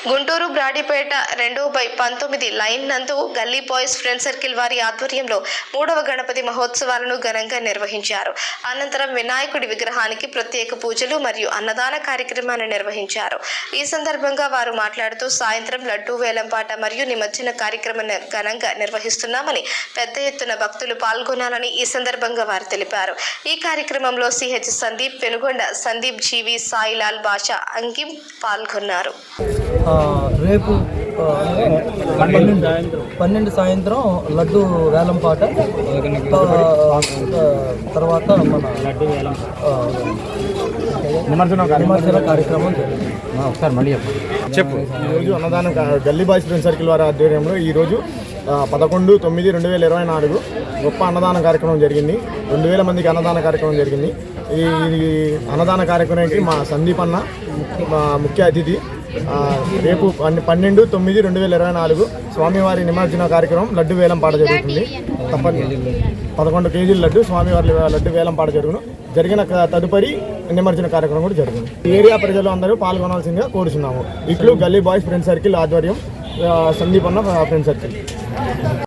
Guntur Brodipet 2/19 line నందు గల్లీ boys friend circle వారి ఆధ్వర్యంలో 3వ గణపతి మహోత్సవాలను ఘనంగా నిర్వహించారు. అనంతరం వినాయకుడి విగ్రహానికి ప్రత్యేక పూజలు మరియు అన్నదాన కార్యక్రమాన్ని నిర్వహించారు. ఈ సందర్భంగా వారు మాట్లాడుతూ సాయంత్రం లడ్డూ వేలంపాట మరియు నిమజ్జన కార్యక్రమాన్ని ఘనంగా నిర్వహిస్తున్నామని, పెద్ద ఎత్తున భక్తులు పాల్గొనాలని ఈ సందర్భంగా వారు తెలిపారు. ఈ కార్యక్రమంలో సిహెచ్ సందీప్, పెనుగొండ సందీప్, జీవి, సాయిలాల్, బాషా, అంకిం పాల్గొన్నారు. రేపు 12 సాయంత్రం లడ్డు వేలంపాట, తర్వాత మన నిమజ్జన కార్యక్రమం ఒకసారి మళ్ళీ చెప్పు. ఈరోజు అన్నదానం గల్లీ బాయ్స్ ఫ్రెండ్ సర్కిల్ వారి ఆధ్వర్యంలో ఈరోజు 11/9/2024 గొప్ప అన్నదాన కార్యక్రమం జరిగింది. 2000 మందికి అన్నదాన కార్యక్రమం జరిగింది. ఈ అన్నదాన కార్యక్రమానికి మా సందీప్ అన్న ముఖ్య అతిథి. రేపు 12/9/2024 స్వామివారి నిమజ్జన కార్యక్రమం లడ్డు వేలం పాట జరుగుతుంది. 11 కేజీల లడ్డు స్వామివారి లడ్డు వేలం పాట జరిగిన తదుపరి నిమజ్జన కార్యక్రమం కూడా జరుగుతుంది. ఏరియా ప్రజలు అందరూ పాల్గొనాల్సిందిగా కోరుచున్నాము. ఇట్లు గల్లీ బాయ్స్ ఫ్రెండ్ సర్కిల్ ఆధ్వర్యం, సందీప్ అన్న ఫ్రెండ్ సర్కిల్.